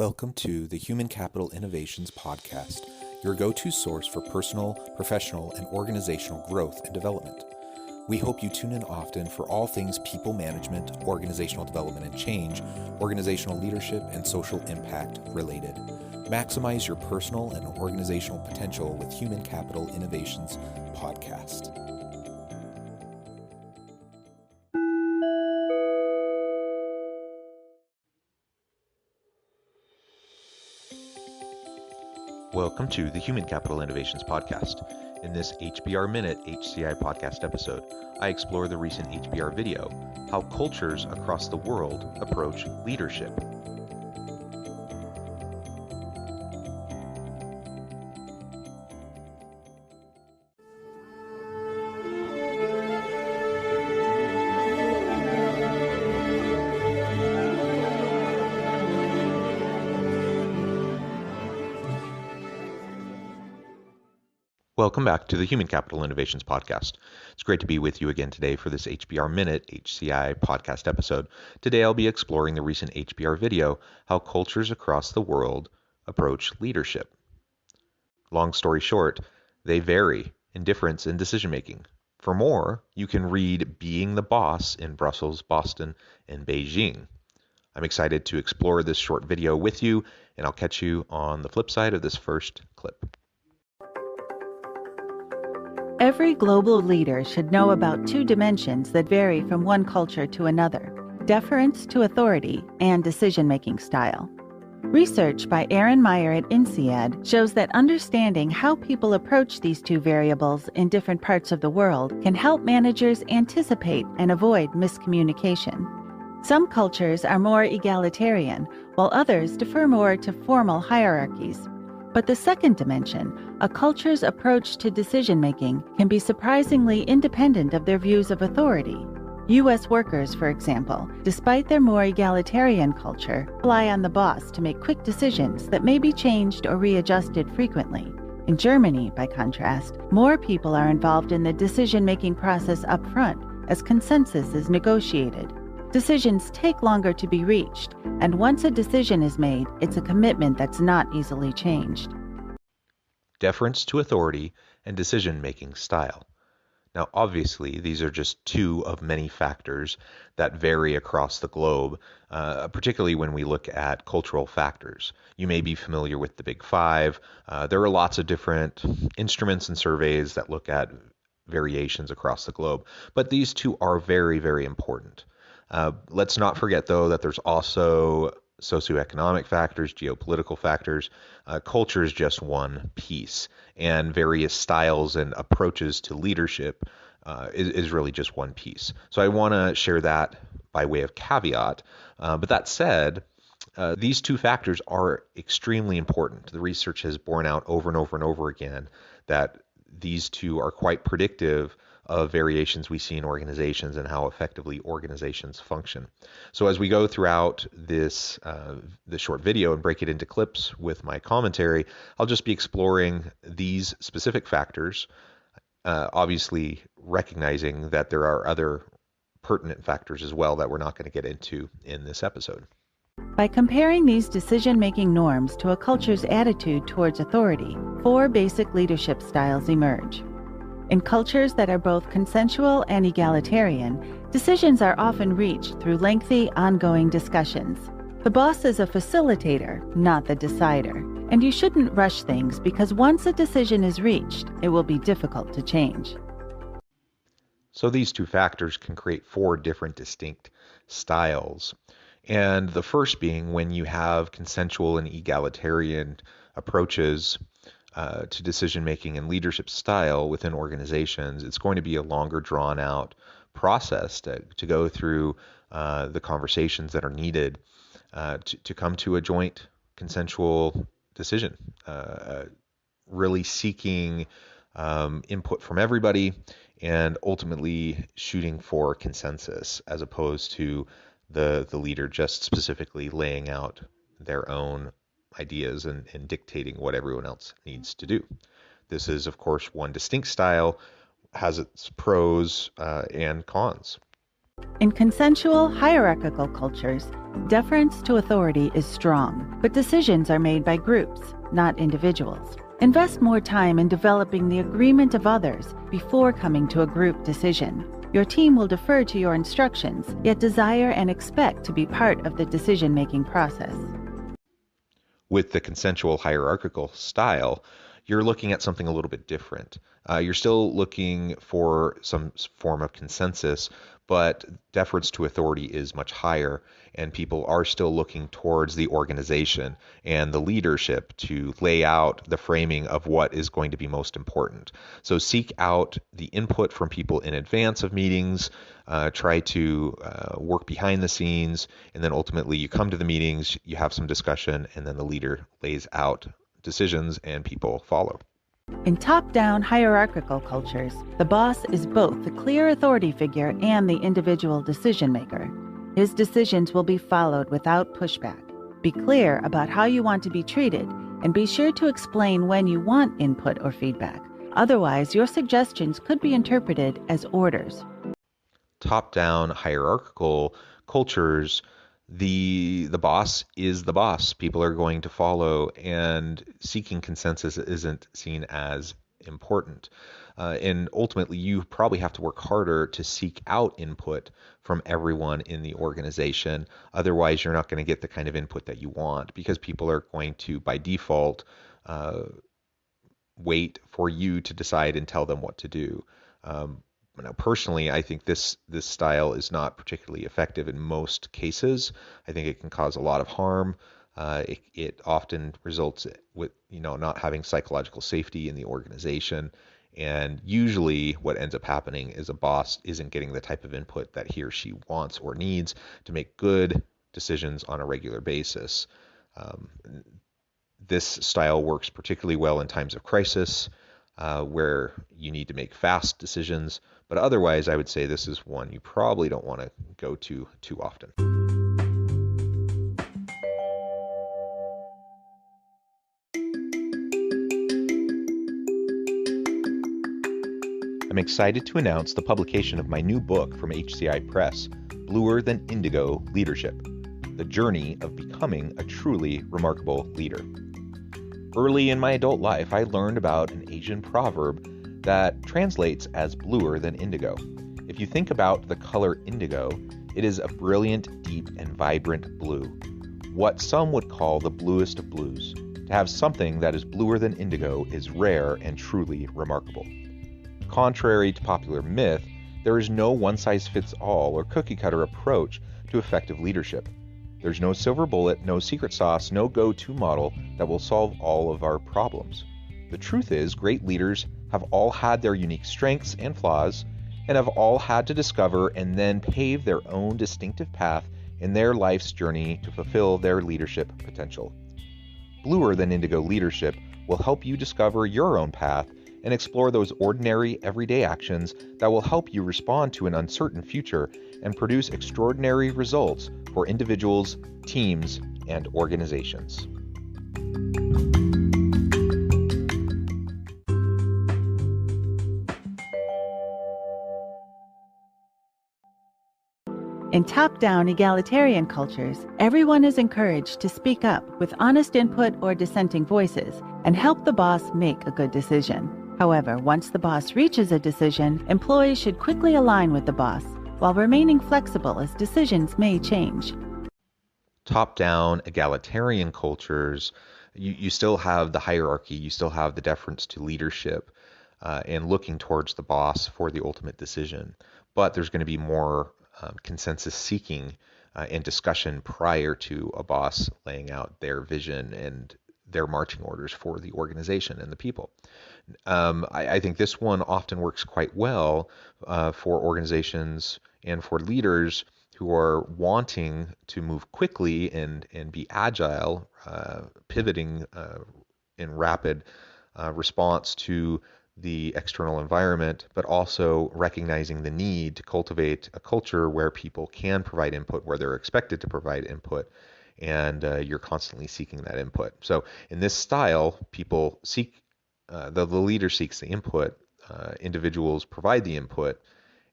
Welcome to the Human Capital Innovations Podcast, your go-to source for personal, professional, and organizational growth and development. We hope you tune in often for all things people management, organizational development and change, organizational leadership, and social impact related. Maximize your personal and organizational potential with Human Capital Innovations Podcast. Welcome to the Human Capital Innovations Podcast. In this HBR Minute HCI podcast episode, I explore the recent HBR video, How Cultures Across the World Approach Leadership. Welcome back to the Human Capital Innovations Podcast. It's great to be with you again today for this HBR Minute HCI podcast episode. Today I'll be exploring the recent HBR video, How Cultures Across the World Approach Leadership. Long story short, they vary in difference in decision making. For more, you can read Being the Boss in Brussels, Boston, and Beijing. I'm excited to explore this short video with you, and I'll catch you on the flip side of this first clip. Every global leader should know about two dimensions that vary from one culture to another: deference to authority and decision-making style. Research by Aaron Meyer at INSEAD shows that understanding how people approach these two variables in different parts of the world can help managers anticipate and avoid miscommunication. Some cultures are more egalitarian, while others defer more to formal hierarchies. But the second dimension, a culture's approach to decision-making, can be surprisingly independent of their views of authority. U.S. workers, for example, despite their more egalitarian culture, rely on the boss to make quick decisions that may be changed or readjusted frequently. In Germany, by contrast, more people are involved in the decision-making process up front as consensus is negotiated. Decisions take longer to be reached, and once a decision is made, it's a commitment that's not easily changed. Deference to authority and decision-making style. Now, obviously, these are just two of many factors that vary across the globe, particularly when we look at cultural factors. You may be familiar with the Big Five. There are lots of different instruments and surveys that look at variations across the globe, but these two are very, very important. Let's not forget, though, that there's also socioeconomic factors, geopolitical factors. Culture is just one piece, and various styles and approaches to leadership is really just one piece. So I want to share that by way of caveat. But that said, these two factors are extremely important. The research has borne out over and over and over again that these two are quite predictive of variations we see in organizations and how effectively organizations function. So as we go throughout this short video and break it into clips with my commentary, I'll just be exploring these specific factors, obviously recognizing that there are other pertinent factors as well that we're not going to get into in this episode. By comparing these decision-making norms to a culture's attitude towards authority, 4 basic leadership styles emerge. In cultures that are both consensual and egalitarian, decisions are often reached through lengthy, ongoing discussions. The boss is a facilitator, not the decider, and you shouldn't rush things because once a decision is reached, it will be difficult to change. So these two factors can create 4 different distinct styles. And the first being when you have consensual and egalitarian approaches to decision-making and leadership style within organizations, it's going to be a longer drawn-out process to go through the conversations that are needed to come to a joint consensual decision, really seeking input from everybody and ultimately shooting for consensus as opposed to the leader just specifically laying out their own ideas and dictating what everyone else needs to do. This is, of course, one distinct style, has its pros and cons. In consensual, hierarchical cultures, deference to authority is strong, but decisions are made by groups, not individuals. Invest more time in developing the agreement of others before coming to a group decision. Your team will defer to your instructions, yet desire and expect to be part of the decision-making process. With the consensual hierarchical style, you're looking at something a little bit different. You're still looking for some form of consensus, but deference to authority is much higher, and people are still looking towards the organization and the leadership to lay out the framing of what is going to be most important. So seek out the input from people in advance of meetings, try to work behind the scenes, and then ultimately you come to the meetings, you have some discussion, and then the leader lays out decisions and people follow. In top-down hierarchical cultures, the boss is both the clear authority figure and the individual decision-maker. His decisions will be followed without pushback. Be clear about how you want to be treated, and be sure to explain when you want input or feedback. Otherwise, your suggestions could be interpreted as orders. Top-down hierarchical cultures, the boss is the boss. People are going to follow, and seeking consensus isn't seen as important. And ultimately, you probably have to work harder to seek out input from everyone in the organization. Otherwise, you're not going to get the kind of input that you want, because people are going to, by default, wait for you to decide and tell them what to do. Now, personally, I think this style is not particularly effective in most cases. I think it can cause a lot of harm. It often results with not having psychological safety in the organization. And usually what ends up happening is a boss isn't getting the type of input that he or she wants or needs to make good decisions on a regular basis. This style works particularly well in times of crisis, where you need to make fast decisions. But otherwise, I would say this is one you probably don't want to go to too often. I'm excited to announce the publication of my new book from HCI Press, Bluer Than Indigo Leadership: The Journey of Becoming a Truly Remarkable Leader. Early in my adult life, I learned about an Asian proverb that translates as bluer than indigo. If you think about the color indigo, it is a brilliant, deep, and vibrant blue, what some would call the bluest of blues. To have something that is bluer than indigo is rare and truly remarkable. Contrary to popular myth, there is no one-size-fits-all or cookie-cutter approach to effective leadership. There's no silver bullet, no secret sauce, no go-to model that will solve all of our problems. The truth is, great leaders have all had their unique strengths and flaws, and have all had to discover and then pave their own distinctive path in their life's journey to fulfill their leadership potential. Bluer Than Indigo Leadership will help you discover your own path and explore those ordinary, everyday actions that will help you respond to an uncertain future and produce extraordinary results for individuals, teams, and organizations. In top-down egalitarian cultures, everyone is encouraged to speak up with honest input or dissenting voices and help the boss make a good decision. However, once the boss reaches a decision, employees should quickly align with the boss while remaining flexible as decisions may change. Top-down egalitarian cultures, you still have the hierarchy, you still have the deference to leadership, and looking towards the boss for the ultimate decision. But there's going to be more consensus seeking and discussion prior to a boss laying out their vision and their marching orders for the organization and the people. I think this one often works quite well for organizations and for leaders who are wanting to move quickly and be agile, pivoting in rapid response to the external environment, but also recognizing the need to cultivate a culture where people can provide input, where they're expected to provide input, and you're constantly seeking that input. So in this style, people seek, the leader seeks the input, individuals provide the input,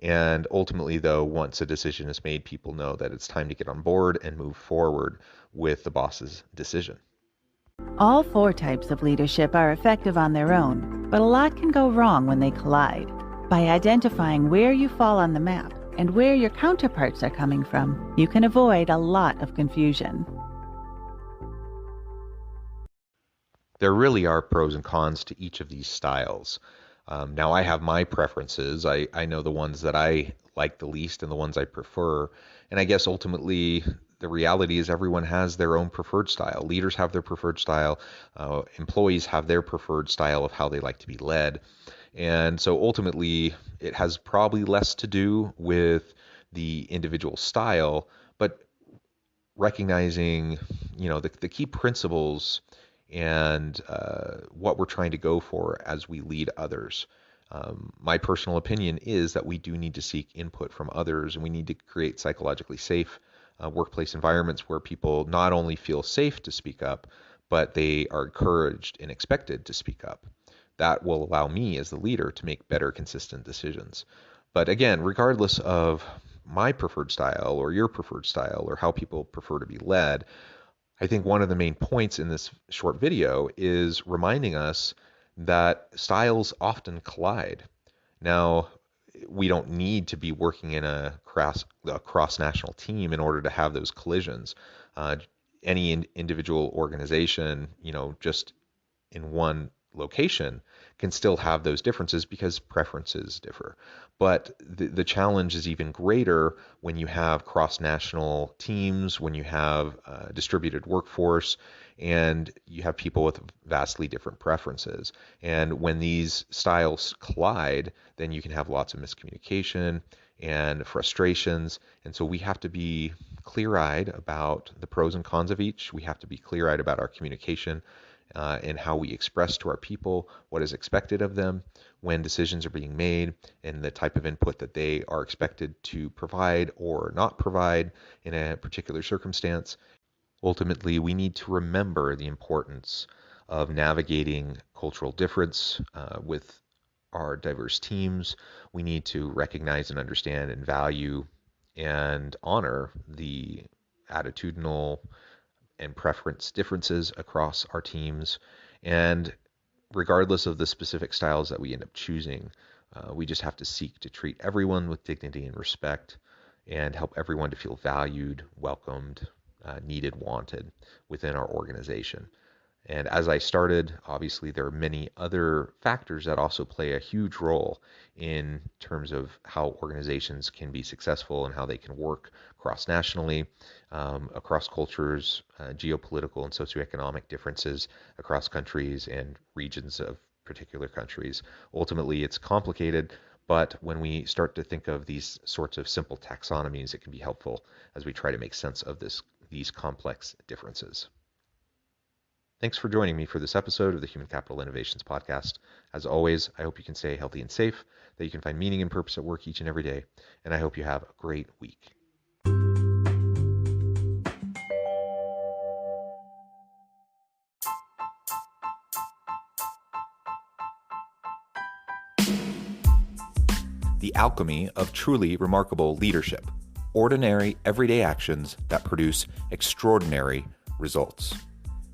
And ultimately, though, once a decision is made, people know that it's time to get on board and move forward with the boss's decision. All four types of leadership are effective on their own, but a lot can go wrong when they collide. By identifying where you fall on the map and where your counterparts are coming from, you can avoid a lot of confusion. There really are pros and cons to each of these styles. Now, I have my preferences. I know the ones that I like the least and the ones I prefer. And I guess ultimately, the reality is everyone has their own preferred style. Leaders have their preferred style. Employees have their preferred style of how they like to be led. And so ultimately, it has probably less to do with the individual style, but recognizing, the key principles and what we're trying to go for as we lead others. My personal opinion is that we do need to seek input from others, and we need to create psychologically safe workplace environments where people not only feel safe to speak up, but they are encouraged and expected to speak up. That will allow me as the leader to make better, consistent decisions. But again, regardless of my preferred style or your preferred style or how people prefer to be led, I think one of the main points in this short video is reminding us that styles often collide. Now, we don't need to be working in a cross-national team in order to have those collisions. Any individual organization, just in one location can still have those differences because preferences differ. But the challenge is even greater when you have cross-national teams, when you have a distributed workforce, and you have people with vastly different preferences. And when these styles collide, then you can have lots of miscommunication and frustrations. And so we have to be clear-eyed about the pros and cons of each. We have to be clear-eyed about our communication and how we express to our people what is expected of them when decisions are being made and the type of input that they are expected to provide or not provide in a particular circumstance. Ultimately, we need to remember the importance of navigating cultural difference with our diverse teams. We need to recognize and understand and value and honor the attitudinal and preference differences across our teams. And regardless of the specific styles that we end up choosing, we just have to seek to treat everyone with dignity and respect and help everyone to feel valued, welcomed, needed, wanted within our organization. And as I started, obviously there are many other factors that also play a huge role in terms of how organizations can be successful and how they can work cross-nationally, across cultures, geopolitical and socioeconomic differences across countries and regions of particular countries. Ultimately, it's complicated, but when we start to think of these sorts of simple taxonomies, it can be helpful as we try to make sense of these complex differences. Thanks for joining me for this episode of the Human Capital Innovations Podcast. As always, I hope you can stay healthy and safe, that you can find meaning and purpose at work each and every day, and I hope you have a great week. The alchemy of truly remarkable leadership. Ordinary, everyday actions that produce extraordinary results.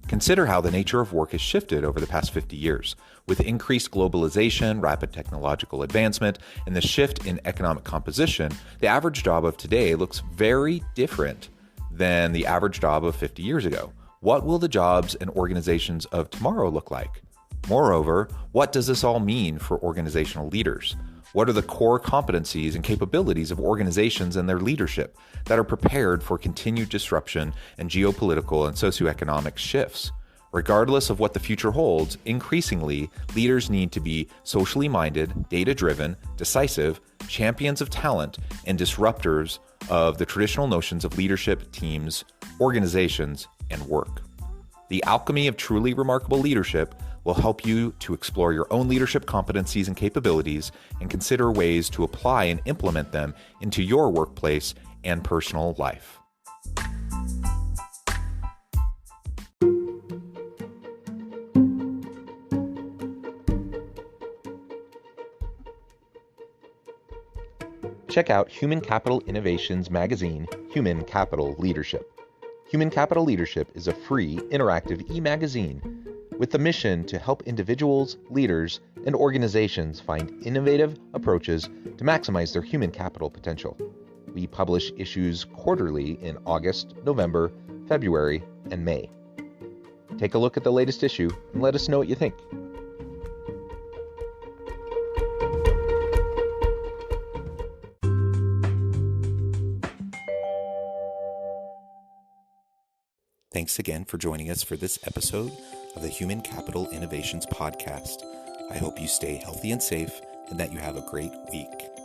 Consider how the nature of work has shifted over the past 50 years. With increased globalization, rapid technological advancement, and the shift in economic composition, the average job of today looks very different than the average job of 50 years ago. What will the jobs and organizations of tomorrow look like? Moreover, what does this all mean for organizational leaders? What are the core competencies and capabilities of organizations and their leadership that are prepared for continued disruption and geopolitical and socioeconomic shifts? Regardless of what the future holds, increasingly, leaders need to be socially minded, data-driven, decisive, champions of talent, and disruptors of the traditional notions of leadership, teams, organizations, and work. The alchemy of truly remarkable leadership will help you to explore your own leadership competencies and capabilities and consider ways to apply and implement them into your workplace and personal life. check out Human Capital Innovations magazine, Human Capital Leadership. Human Capital Leadership is a free, interactive e-magazine with the mission to help individuals, leaders, and organizations find innovative approaches to maximize their human capital potential. We publish issues quarterly in August, November, February, and May. Take a look at the latest issue and let us know what you think. Thanks again for joining us for this episode of the Human Capital Innovations Podcast. I hope you stay healthy and safe and that you have a great week.